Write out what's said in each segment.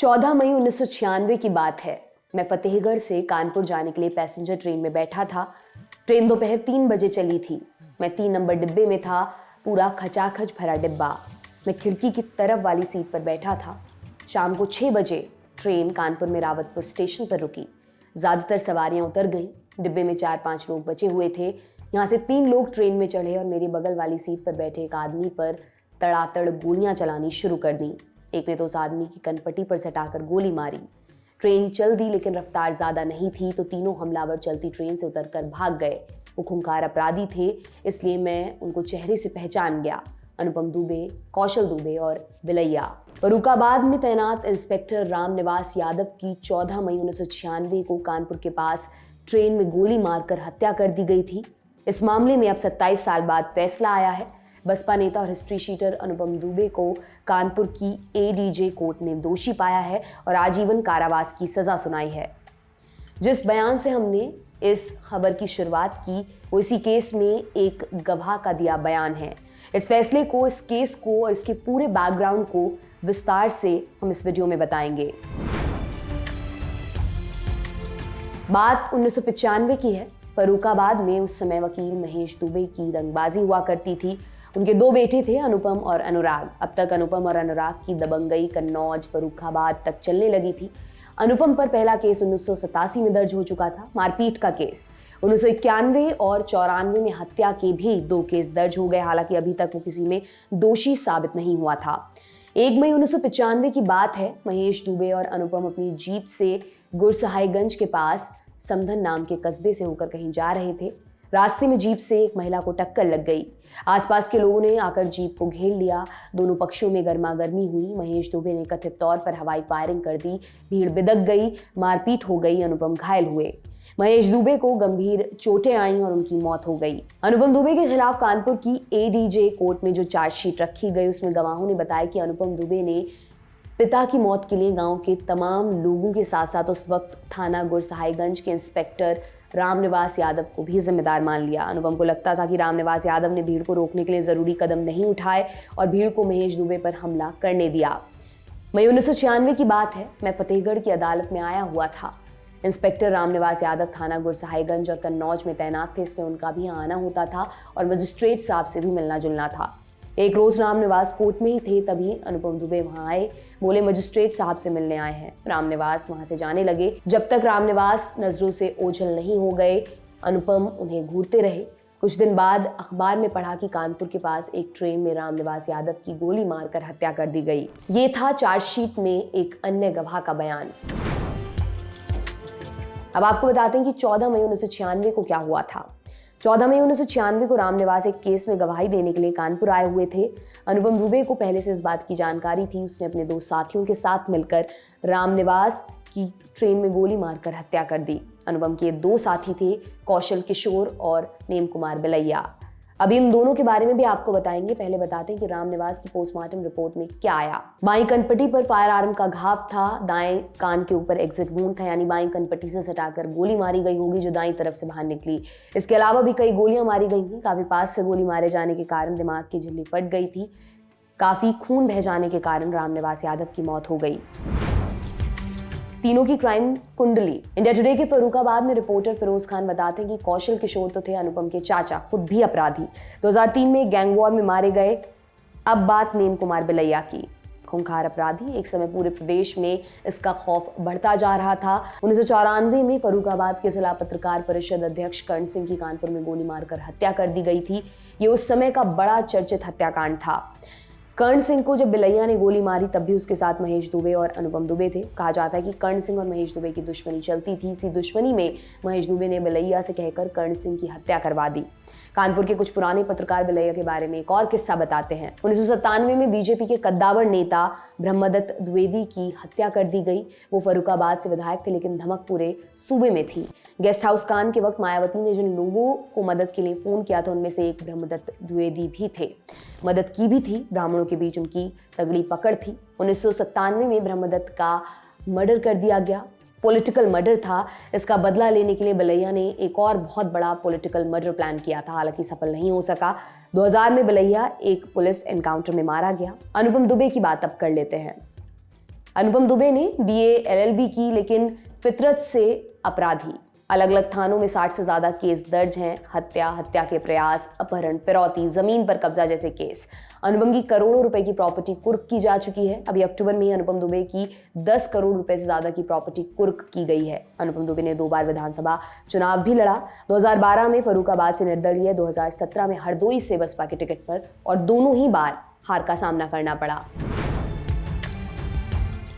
14 मई 1996 की बात है। मैं फतेहगढ़ से कानपुर जाने के लिए पैसेंजर ट्रेन में बैठा था। ट्रेन दोपहर 3 बजे चली थी। मैं 3 नंबर डिब्बे में था, पूरा खचाखच भरा डिब्बा। मैं खिड़की की तरफ वाली सीट पर बैठा था। शाम को 6 बजे ट्रेन कानपुर में रावतपुर स्टेशन पर रुकी। ज़्यादातर सवारियां उतर गईं। डिब्बे में 4-5 लोग बचे हुए थे। यहाँ से 3 लोग ट्रेन में चढ़े और मेरी बगल वाली सीट पर बैठे एक आदमी पर तड़ातड़ गोलियां चलानी शुरू कर दी। एक ने तो उस आदमी की कनपट्टी पर सटाकर गोली मारी। ट्रेन चल दी, लेकिन रफ्तार ज्यादा नहीं थी, तो तीनों हमलावर चलती ट्रेन से उतरकर भाग गए। वो खूंखार अपराधी थे, इसलिए मैं उनको चेहरे से पहचान गया। अनुपम दुबे, कौशल दुबे और बिलैया। फर्रुखाबाद में तैनात इंस्पेक्टर रामनिवास यादव की 14 मई 1996 को कानपुर के पास ट्रेन में गोली मारकर हत्या कर दी गई थी। इस मामले में अब 27 साल बाद फैसला आया है। बसपा नेता और हिस्ट्री शीटर अनुपम दुबे को कानपुर की एडीजे कोर्ट ने दोषी पाया है और आजीवन कारावास की सजा सुनाई है। जिस बयान से हमने इस खबर की शुरुआत की, वो इसी केस में एक गवाह का दिया बयान है। इस फैसले को, इस केस को और इसके पूरे बैकग्राउंड को विस्तार से हम इस वीडियो में बताएंगे। बात 1995 की है। फर्रुखाबाद में उस समय वकील महेश दुबे की रंगबाजी हुआ करती थी। उनके 2 बेटे थे, अनुपम और अनुराग। अब तक अनुपम और अनुराग की दबंगई कन्नौज, फर्रुखाबाद तक चलने लगी थी। अनुपम पर पहला केस 1987 में दर्ज हो चुका था, मारपीट का केस। 1991 और 94 में हत्या के भी 2 केस दर्ज हो गए। हालांकि अभी तक वो किसी में दोषी साबित नहीं हुआ था। 1 मई 1995 की बात है। महेश दुबे और अनुपम अपनी जीप से गुरसहायगंज के पास समधन नाम के कस्बे से होकर कहीं जा रहे थे। रास्ते में जीप से एक महिला को टक्कर लग गई। आसपास के लोगों ने आकर जीप को घेर लिया। दोनों पक्षों में गर्मागर्मी हुई। महेश दुबे ने कथित तौर पर हवाई फायरिंग कर दी। भीड़ बिदक गई, मारपीट हो गई। अनुपम घायल हुए। महेश दुबे को गंभीर चोटें आईं और उनकी मौत हो गई। अनुपम दुबे के खिलाफ कानपुर की एडीजे कोर्ट में जो चार्जशीट रखी गई, उसमें गवाहों ने बताया कि अनुपम दुबे ने पिता की मौत के लिए गांव के तमाम लोगों के साथ साथ उस वक्त थाना गुरसहायगंज के इंस्पेक्टर रामनिवास यादव को भी जिम्मेदार मान लिया। अनुपम को लगता था कि रामनिवास यादव ने भीड़ को रोकने के लिए जरूरी कदम नहीं उठाए और भीड़ को महेश दुबे पर हमला करने दिया। मई 1996 की बात है। मैं फतेहगढ़ की अदालत में आया हुआ था। इंस्पेक्टर रामनिवास यादव थाना गुरसहायगंज और कन्नौज में तैनात थे, इसलिए उनका भी आना होता था और मजिस्ट्रेट साहब से भी मिलना जुलना था। एक रोज रामनिवास कोर्ट में ही थे, तभी अनुपम दुबे वहां आए। बोले मजिस्ट्रेट साहब से मिलने आए हैं। रामनिवास वहां से जाने लगे। जब तक रामनिवास नजरों से ओझल नहीं हो गए, अनुपम उन्हें घूरते रहे। कुछ दिन बाद अखबार में पढ़ा कि कानपुर के पास एक ट्रेन में रामनिवास यादव की गोली मारकर हत्या कर दी गई। ये था चार्जशीट में एक अन्य गवाह का बयान। अब आपको बताते हैं कि 14 मई 1996 को क्या हुआ था। 14 मई 1996 को रामनिवास एक केस में गवाही देने के लिए कानपुर आए हुए थे। अनुपम दुबे को पहले से इस बात की जानकारी थी। उसने अपने 2 साथियों के साथ मिलकर रामनिवास की ट्रेन में गोली मारकर हत्या कर दी। अनुपम के 2 साथी थे, कौशल किशोर और नेम कुमार बिलैया। अभी इन दोनों के बारे में भी आपको बताएंगे। पहले बताते हैं कि रामनिवास की पोस्टमार्टम रिपोर्ट में क्या आया। बाईं कनपट्टी पर फायर आर्म का घाव था। दाएं कान के ऊपर एग्जिट वूंड था, यानी बाईं कनपट्टी से सटाकर गोली मारी गई होगी जो दाईं तरफ से बाहर निकली। इसके अलावा भी कई गोलियां मारी गई थी। काफी पास से गोली मारे जाने के कारण दिमाग की झिल्ली फट गई थी। काफी खून बह जाने के कारण रामनिवास यादव की मौत हो गई। तीनों की क्राइम कुंडली। इंडिया टुडे के फर्रुखाबाद में रिपोर्टर फिरोज खान बताते हैं कि कौशल किशोर तो थे अनुपम के चाचा, खुद भी अपराधी। 2003 में एक गैंग वॉर में मारे गए। अब बात नेम कुमार बिलैया की। खूंखार अपराधी, एक समय पूरे प्रदेश में इसका खौफ बढ़ता जा रहा था। 1994 में फर्रुखाबाद के जिला पत्रकार परिषद अध्यक्ष कर्ण सिंह की कानपुर में गोली मारकर हत्या कर दी गई थी। ये उस समय का बड़ा चर्चित हत्याकांड था। कर्ण सिंह को जब बिलैया ने गोली मारी, तब भी उसके साथ महेश दुबे और अनुपम दुबे थे। कहा जाता है कि कर्ण सिंह और महेश दुबे की दुश्मनी चलती थी। इसी दुश्मनी में महेश दुबे ने बिलैया से कहकर कर्ण सिंह की हत्या करवा दी। कानपुर के कुछ पुराने पत्रकार बिलैया के बारे में एक और किस्सा बताते हैं। 1997 में बीजेपी के कद्दावर नेता ब्रह्मदत्त द्विवेदी की हत्या कर दी गई। वो फर्रुखाबाद से विधायक थे, लेकिन धमक पूरे सूबे में थी। गेस्ट हाउस कांड के वक्त मायावती ने जिन लोगों को मदद के लिए फोन किया था, उनमें से एक ब्रह्मदत्त द्विवेदी भी थे। मदद की भी थी। ब्राह्मणों के बीच उनकी तगड़ी पकड़ थी। 1997 में ब्रह्मदत्त का मर्डर कर दिया गया। पॉलिटिकल मर्डर था। इसका बदला लेने के लिए बिलैया ने एक और बहुत बड़ा पॉलिटिकल मर्डर प्लान किया था, हालांकि सफल नहीं हो सका। 2000 में बिलैया एक पुलिस एनकाउंटर में मारा गया। अनुपम दुबे की बात अब कर लेते हैं। अनुपम दुबे ने BA LLB की, लेकिन फितरत से अपराधी। अलग अलग थानों में 60 से ज्यादा केस दर्ज हैं। हत्या, हत्या के प्रयास, अपहरण, फिरौती, जमीन पर कब्जा जैसे केस। अनुपम की करोड़ों रुपए की प्रॉपर्टी कुर्क की जा चुकी है। अभी अक्टूबर में ही अनुपम दुबे की 10 करोड़ रुपए से ज्यादा की प्रॉपर्टी कुर्क की गई है। अनुपम दुबे ने 2 बार विधानसभा चुनाव भी लड़ा। 2012 में फर्रुखाबाद से निर्दलीय, 2017 में हरदोई से बसपा के टिकट पर, और दोनों ही बार हार का सामना करना पड़ा।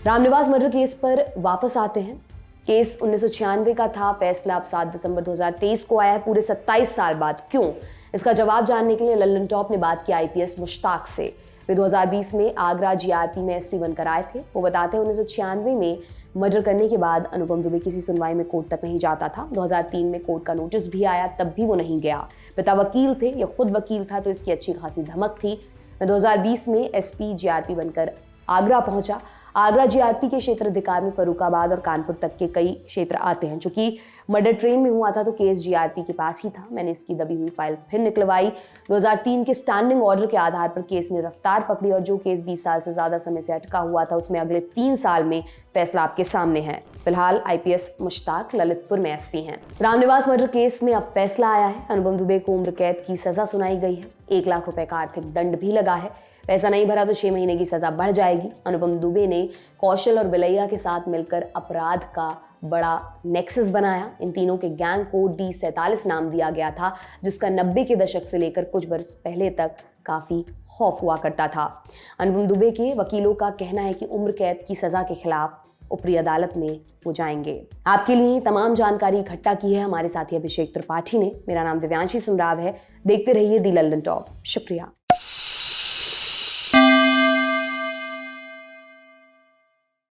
रामनिवास मर्डर केस पर वापस आते हैं। केस 1996 का था। फैसला अब 7 दिसंबर 2023 को आया है, पूरे 27 साल बाद। क्यों? इसका जवाब जानने के लिए लल्लन टॉप ने बात की IPS मुश्ताक से। वे 2020 में आगरा GRP में SP बनकर आए थे। वो बताते हैं 1996 में मर्डर करने के बाद अनुपम दुबे किसी सुनवाई में कोर्ट तक नहीं जाता था। 2003 में कोर्ट का नोटिस भी आया, तब भी वो नहीं गया। पिता वकील थे, या खुद वकील था, तो इसकी अच्छी खासी धमक थी। मैं 2020 में SP GRP बनकर आगरा पहुंचा। आगरा GRP के क्षेत्र अधिकार में फर्रुखाबाद और कानपुर तक के कई क्षेत्र आते हैं। चूंकि मर्डर ट्रेन में हुआ था तो केस GRP के पास ही था। मैंने इसकी दबी हुई फाइल फिर निकलवाई। 2003 के स्टैंडिंग ऑर्डर के आधार पर केस ने रफ्तार पकड़ी, और जो केस 20 साल से ज्यादा समय से अटका हुआ था उसमें अगले 3 साल में फैसला आपके सामने है। फिलहाल IPS मुश्ताक ललितपुर में SP हैं। रामनिवास मर्डर केस में अब फैसला आया है। अनुपम दुबे को उम्र कैद की सजा सुनाई गई है। 1 लाख रुपए का आर्थिक दंड भी लगा है। पैसा नहीं भरा तो 6 महीने की सजा बढ़ जाएगी। अनुपम दुबे ने कौशल और बिलैया के साथ मिलकर अपराध का बड़ा नेक्सस बनाया। इन तीनों के गैंग को D47 नाम दिया गया था, जिसका 90 के दशक से लेकर कुछ वर्ष पहले तक काफी खौफ हुआ करता था। अनुपम दुबे के वकीलों का कहना है कि उम्र कैद की सजा के खिलाफ ऊपरी अदालत में वो जाएंगे। आपके लिए तमाम जानकारी इकट्ठा की है हमारे साथी अभिषेक त्रिपाठी ने। मेरा नाम दिव्यांशी सुमराव है। देखते रहिए दी लल्लन टॉप। शुक्रिया।